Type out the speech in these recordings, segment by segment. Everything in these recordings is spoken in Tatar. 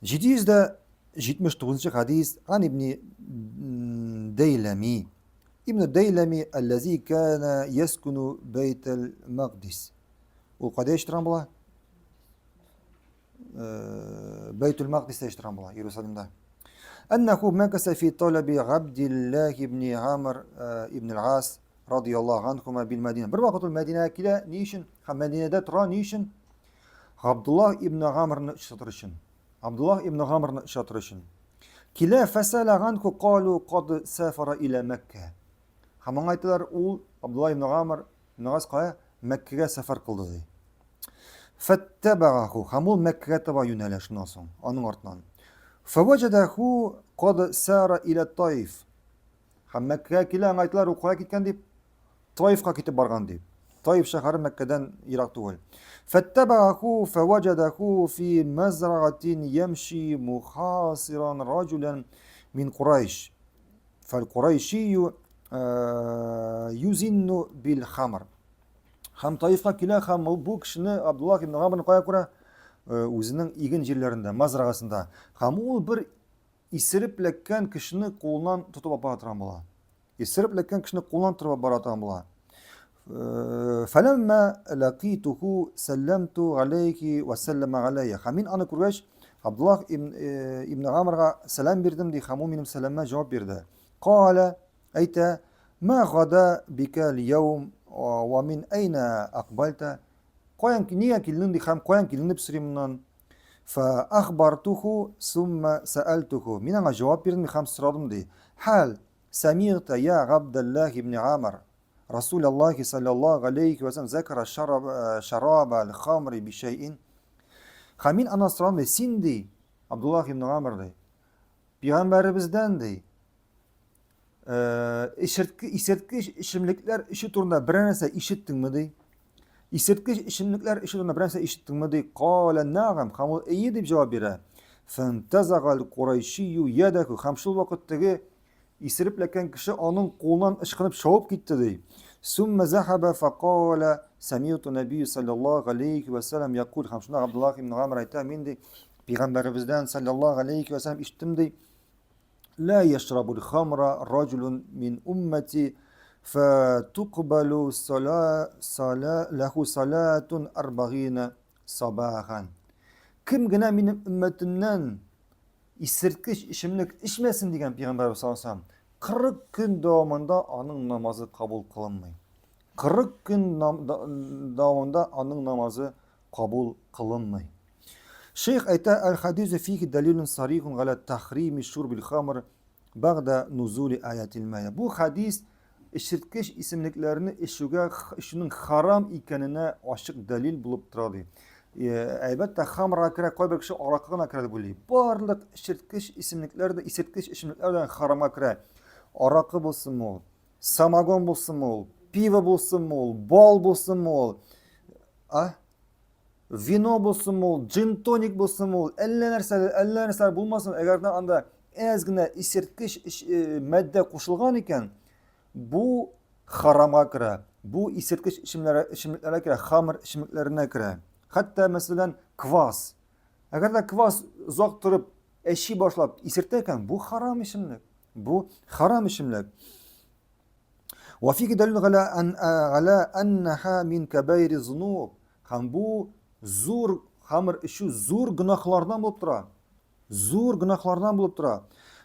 779 حديث عن ابن ديلمي. ابن الديلمي الذي كان يسكن بيت المقدس. وقد ايش ترامبلا؟ بيت المقدس ايش ترامبلا يروسالم ده. أنه مكث في طلب عبد الله بن عامر ابن العاص رضي الله عنهما بالمدينة. بالوقت المدينة كلا نيشن مدينة ده ترى نيشن عبد الله ابن عامر نشطرشن. عبد الله ابن عامر نشطرشن. كلا فسأل عنه قالوا قد سافر إلى مكة. Хаман айтылар, ул Абдулла ибн Гамр ибн Ас кая Мәккәгә сәфәр кылды ди. Фаттабаху, һәм ул Мәккәгә таба юнәлә шуннан соң, аның артыннан. Фаваҗадаху кад сара иля Таиф. Һәм Мәккәгә килә, айтылар, ул кая киткән дип, Таифка китеп барган дип. Таиф шәһәре Мәккәдән ерак түгел. فاتبعه فوجده في مزرعة يمشي محاصرا رجلا من قريش فالقريشي يزن بالخمر. Һәм Таифка килә, һәм бу кешене Абдуллах ибн Гамрның кая күрә? Үзенең иген җирләрендә, мазрагасында. Һәм ул бер исереп ләккән кешене кулыннан тотып апа торган була. Исереп ләккән кешене кулыннан тотып бара торган була. فلما لقيته سلمت عليه وسلم علي. Һәм мин аны күргәч, Абдуллах ибн Гамрга сәлам бирдем ди, һәм ул минем сәламемә җавап бирде. قال أيت ما غدا بك اليوم ومن أين أقبلت؟ قوين نيا كلن دي خام قوين كلن بسريمنان. فأخبرته ثم سألته من أنا جواب بيرن خام سرادم دي حال سمعت يا عبد الله بن عامر رسول الله صلى الله عليه وسلم ذكر شراب الخمر بشيء. خامين أنا سرادم دي سين دي عبد الله بن عامر دي Peygamberimizden de İşitki içimlikler işi turunda birense işittin mi dey? İşitki içimlikler işi turunda birense işittin mi dey? Kâle nâgam. Hamul iyi deyip cevap verir. Fentezagal Kureyşiyyu yedeku. Hamşul vakitteki isirip leken kişi onun kolundan ışkınıp şavup gitti dey. Sümme zahaba fekâle semiyutu nebiyyü sallallahu aleyhi ve sellem yakul. Hamşullah Abdullah ibn Amr ayta min dey. Peygamberimizden sallallahu aleyhi ve sellem işittim dey. لا يشرب الخمر رجل من أمتي فتقبل له صلاة 40 صباحا. Kim gene benim ümmetimden isirtkiş içimlik içmesin diyen Peygamber sallallahu aleyhi ve sellem 40 gün davamında onun namazı kabul kılınmıyor. 40 gün davamında onun namazı kabul kılınmıyor. Şeyh ayta el-hadizu fihi delilun sarihun ala tahrimi şurbil khamr ba'da nuzuli ayatil maya. Bu hadis işirtkiş isimliklerini işinin haram ikenine açık delil bulup turadı. Elbette hamra kira koy bir kişi arakına kira buluyor. Barlık işirtkiş isimliklerde işirtkiş isimliklerden harama kira. Arakı bulsun mu? Samagon bulsun mu? Piva bulsun mu? Bal bulsun mu? Vino bulsun mu, gin tonik bulsun mu, elle nerseler bulmasın. Eğer anda ezgine isirtkiş madde koşulgan iken bu harama kira, bu isirtkiş içimliklere kira, hamur içimliklerine kira. Hatta mesela kvas. Eğer de kvas uzak durup eşi başlayıp isirtirken bu haram içimlik. Bu haram içimlik. Ve fîki delil ala enneha min kebayri zunub. Hem bu zor hamur işi zor günahlardan bulup tura. Zor günahlardan bulup tura.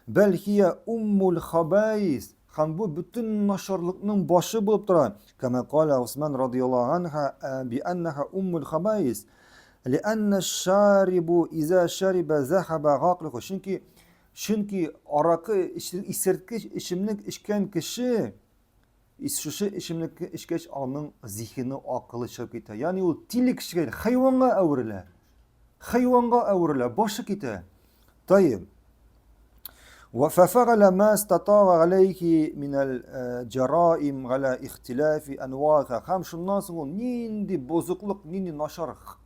Belki ummul habais. Ham bu bütün naşarlıkның başı bulup tura. Kama qala Osman radıyallahu anha bi enneha ummul habais. Lianne şaribu iza şariba zahaba gaqluhu. Çünkü arakı isirtkiş içimlik içken kişi şu içimlik içkeç anın zihni akıllı çıkıp gitti. Yani o tilik çıkıyor. Hayvanga avırla. Hayvanga avırla. Başı gitti. Tayyip. ففعل ما استطاع عليه من الجرائم على اختلاف أنواعها. Hem şundan sonra nindi bozukluk, nindi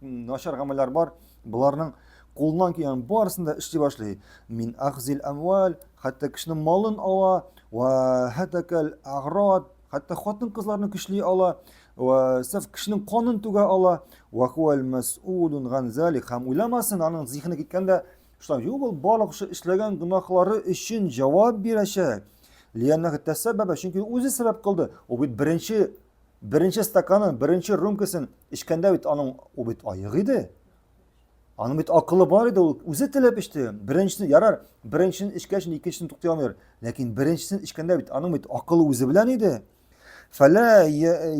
naşar ameller var. Bunların kolundan ki yani barısında işçi başlıyor. Min akhzil amwal, hatta kişinin malın ala ve hatakal agrad, hatta xotin kızlarını kişliği ala ve saf kişinin kanın tuga ala ve huvel mes'ulun gan zalik. Hem ulemasın anın zihni gitkende Şulan yok ol balık şu işlegen günahları için cevap verecek. Liyannahu tesebebe çünkü o'zi sebep kıldı. O bit birinchi stakanın, birinchi rumkasını içkende bit anın o bit ayıgıydı. Anın bit akıllı var idi, o'zi tilep içti. Birinchisini yarar, birinchisini içkesini ikkinchisini tutuyor. Lakin birinchisini içkende bit anın bit akıllı o'zi bilen idi. فلا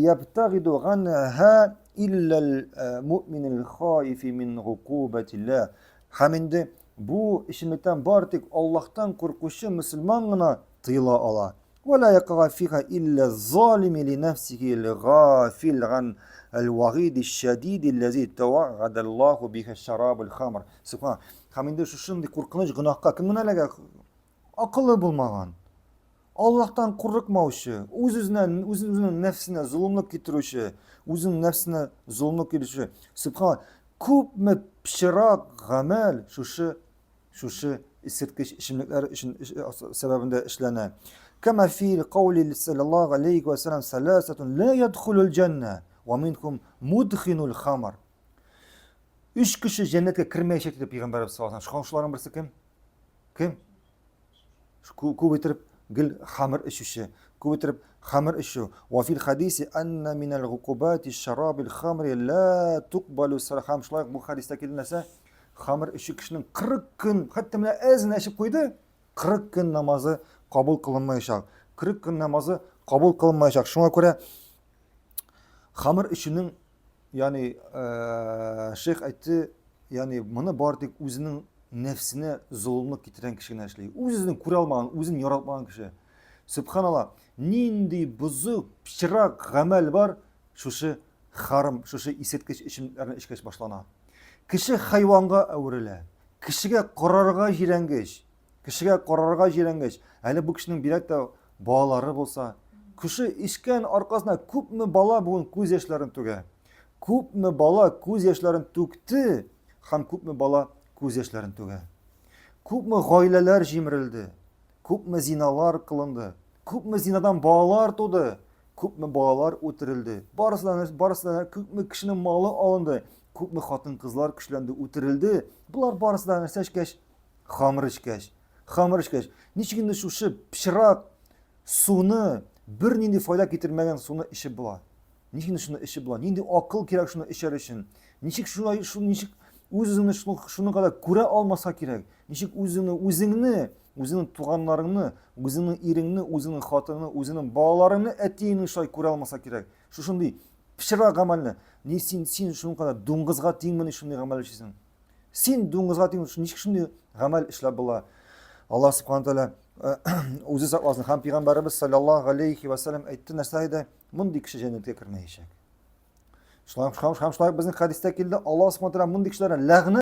يبتغض عنها إلا المؤمن الخائف من عقوبة الله. Haminde bu işimlikten bartik Allah'tan korkuşu Müslüman gına tıyla ala. Ve la yakaga fiha illa zalimi li nefsihi li gafil an el-vagidi şedidi lezi tevagadallahu biha şarabul khamr. Subhan. Haminde şu şimdi korkunç günahka kim nelega akıllı bulmagan. Allah'tan korkmavışı, özünün nefsine zulümlük getirişi, özünün nefsine zulümlük getirişi. Subhan, küp mü pişirak gamel şuşu istirkiş işimlikler için sebebinde işlenen. Kama fi kavli sallallahu aleyhi ve sellem salasetun la yedhulul cenne ve minkum mudhinul khamar. Üç kişi cennete kirmeyecek dedi Peygamberimiz sallallahu aleyhi ve sellem. Şuların birisi kim? Kim? Ku bitirip قل خمر إشوشة كوترب خمر إشو وفي الحديث أن من العقوبات الشراب الخمر لا تقبل الصلاة خمس لايق bu hadiste kelimesi خمر إشو kişinin 40 gün hatta bile ezine eşip koydu 40 gün namazı kabul kılınmayacak 40 gün namazı kabul kılınmayacak şuna göre خمر işinin yani şeyh etti yani bunu bardik özünün nefsine zulümlük getiren kişinin eşliği. Özünü kuralmayan, özünü yaratmayan kişi. Subhanallah, nindi buzu pişirak gamel var, şuşu haram, şuşu isetkeş işimlerini işkeş başlana. Kişi hayvanga övrele, kişiye korarga jirengeç, hele bu kişinin bir de bağları olsa, kişi işken arkasına küp mü bala bugün göz yaşlarını tüge. Küp mü bala göz yaşlarını tüktü, hem küp mü bala göz yaşlarını tüge. Küp mü gaileler jimrildi, küp mü zinalar kılındı, küp mü zinadan bağlar doğdu, küp mü bağlar ötürüldü. Barısından küp mü kişinin malı alındı, küp mü hatın kızlar küşlendi, ötürüldü. Bunlar barısından seçkeş, hamır işkeş. Niçin şu pişirak sunu bir nindi fayda getirmegen sunu işi bula. Niçin şunu işi bula? Nindi akıl gerek şunu işer için. Niçin özünü şunu kadar kure almasa gerek. Niçin özünün tuğanlarını, özünün irini, özünün hatını, özünün bağlarını, etiğini şay kure almasa gerek. Şu şundi pişirak amelini. Sen şunu kadar dungızga tiyinmeni şunu amel işisin. Sen dungızga tiyinmeni niçin şunu amel işle bula. Allah subhanahu teala o'zi saqlasin. Ham Peygamberimiz sallallahu aleyhi ve sellem aytdi narsada bunday kishi jannatga kirmayacak. Ham bizning hadisda keldi. Allah subhanahu teala bunday kishilarga la'nat